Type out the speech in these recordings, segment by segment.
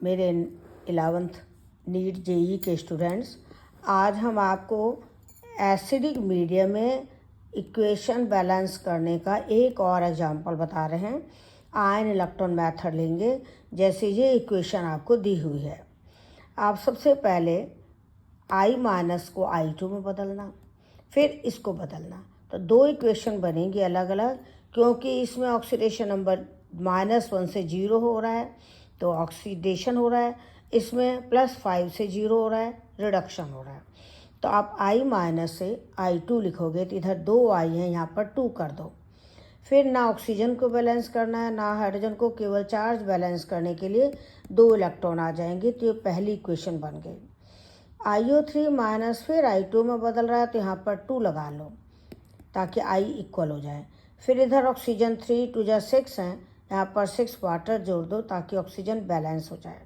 मेरे 11th NEET JEE के students, आज हम आपको एसिडिक मीडियम में इक्वेशन बैलेंस करने का एक और एग्जांपल बता रहे हैं। आयन इलेक्ट्रॉन मेथड लेंगे। जैसे ये इक्वेशन आपको दी हुई है, आप सबसे पहले I- को I2 में बदलना, फिर इसको बदलना, तो दो इक्वेशन बनेंगी अलग अलग। क्योंकि इसमें ऑक्सीडेशन नंबर -1 से 0 हो रहा है तो ऑक्सीडेशन हो रहा है, इसमें +5 से 0 हो रहा है, रिडक्शन हो रहा है। तो आप I- से I2 लिखोगे तो इधर 2 I हैं, यहाँ पर 2 कर दो। फिर ना ऑक्सीजन को बैलेंस करना है ना हाइड्रोजन को, केवल चार्ज बैलेंस करने के लिए 2 इलेक्ट्रॉन आ जाएंगे। तो ये पहली इक्वेशन बन गई। IO3- फिर I2 में बदल रहा है तो यहाँ पर 2 लगा लो ताकि I इक्वल हो जाए। फिर इधर ऑक्सीजन 3 2 जा 6 हैं, यहाँ पर 6 वाटर जोड़ दो ताकि ऑक्सीजन बैलेंस हो जाए।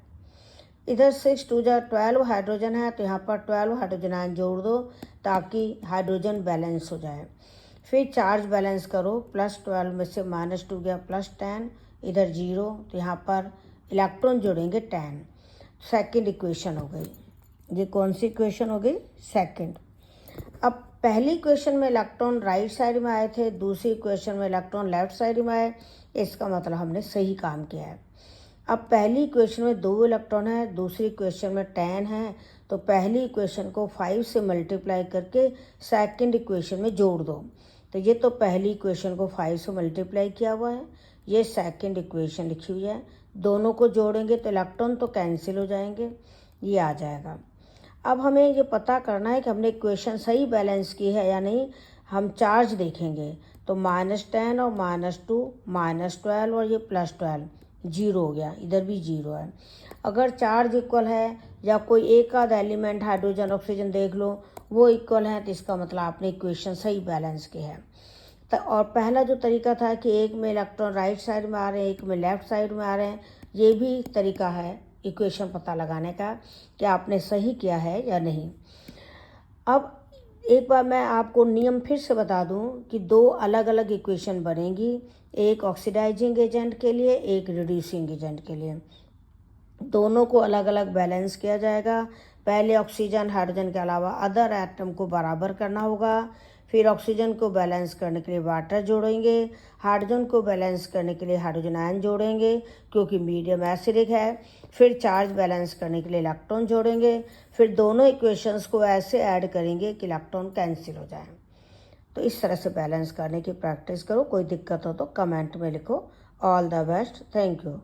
इधर 6 2 जा 12 हाइड्रोजन है तो यहाँ पर 12 हाइड्रोजन आयन जोड़ दो ताकि हाइड्रोजन बैलेंस हो जाए। फिर चार्ज बैलेंस करो, +12 में से -2 गया +10, इधर 0 तो यहाँ पर इलेक्ट्रॉन जोड़ेंगे 10। सेकंड इक्वेशन हो गई। ये कौन सी इक्वेशन हो गई? सेकंड। अब पहली इक्वेशन में इलेक्ट्रॉन राइट साइड में आए थे, दूसरी इक्वेशन में इलेक्ट्रॉन लेफ्ट साइड में आए। इसका मतलब हमने सही काम किया है। अब पहली इक्वेशन में 2 इलेक्ट्रॉन है, दूसरी इक्वेशन में 10 है, तो पहली इक्वेशन को 5 से मल्टीप्लाई करके सेकंड इक्वेशन में जोड़ दो। तो ये तो पहली इक्वेशन को 5 से मल्टीप्लाई किया हुआ है, ये सेकंड इक्वेशन लिखी हुई है। दोनों को जोड़ेंगे तो इलेक्ट्रॉन तो कैंसिल हो जाएंगे, ये आ जाएगा। अब हमें ये पता करना है कि हमने इक्वेशन सही बैलेंस की है या नहीं। हम चार्ज देखेंगे तो -10 और -2 -12 और ये +12 0 हो गया, इधर भी 0 है। अगर चार्ज इक्वल है या कोई एक आध एलिमेंट हाइड्रोजन ऑक्सीजन देख लो वो इक्वल है तो इसका मतलब आपने इक्वेशन सही बैलेंस की है। तो और पहला जो तरीका था कि एक में इलेक्ट्रॉन राइट साइड में आ रहे हैं, एक में लेफ्ट साइड में आ रहे हैं, ये भी तरीका है इक्वेशन पता लगाने का कि आपने सही किया है या नहीं। अब एक बार मैं आपको नियम फिर से बता दूं कि 2 अलग अलग इक्वेशन बनेंगी, एक ऑक्सीडाइजिंग एजेंट के लिए, एक रिड्यूसिंग एजेंट के लिए। दोनों को अलग अलग बैलेंस किया जाएगा। पहले ऑक्सीजन हाइड्रोजन के अलावा अदर एटम को बराबर करना होगा। फिर ऑक्सीजन को बैलेंस करने के लिए वाटर जोड़ेंगे, हाइड्रोजन को बैलेंस करने के लिए हाइड्रोजन आयन जोड़ेंगे क्योंकि मीडियम एसिडिक है। फिर चार्ज बैलेंस करने के लिए इलेक्ट्रॉन जोड़ेंगे। फिर दोनों इक्वेशंस को ऐसे ऐड करेंगे कि इलेक्ट्रॉन कैंसिल हो जाए। तो इस तरह से बैलेंस करने की प्रैक्टिस करो। कोई दिक्कत हो तो कमेंट में लिखो। All the best, thank you.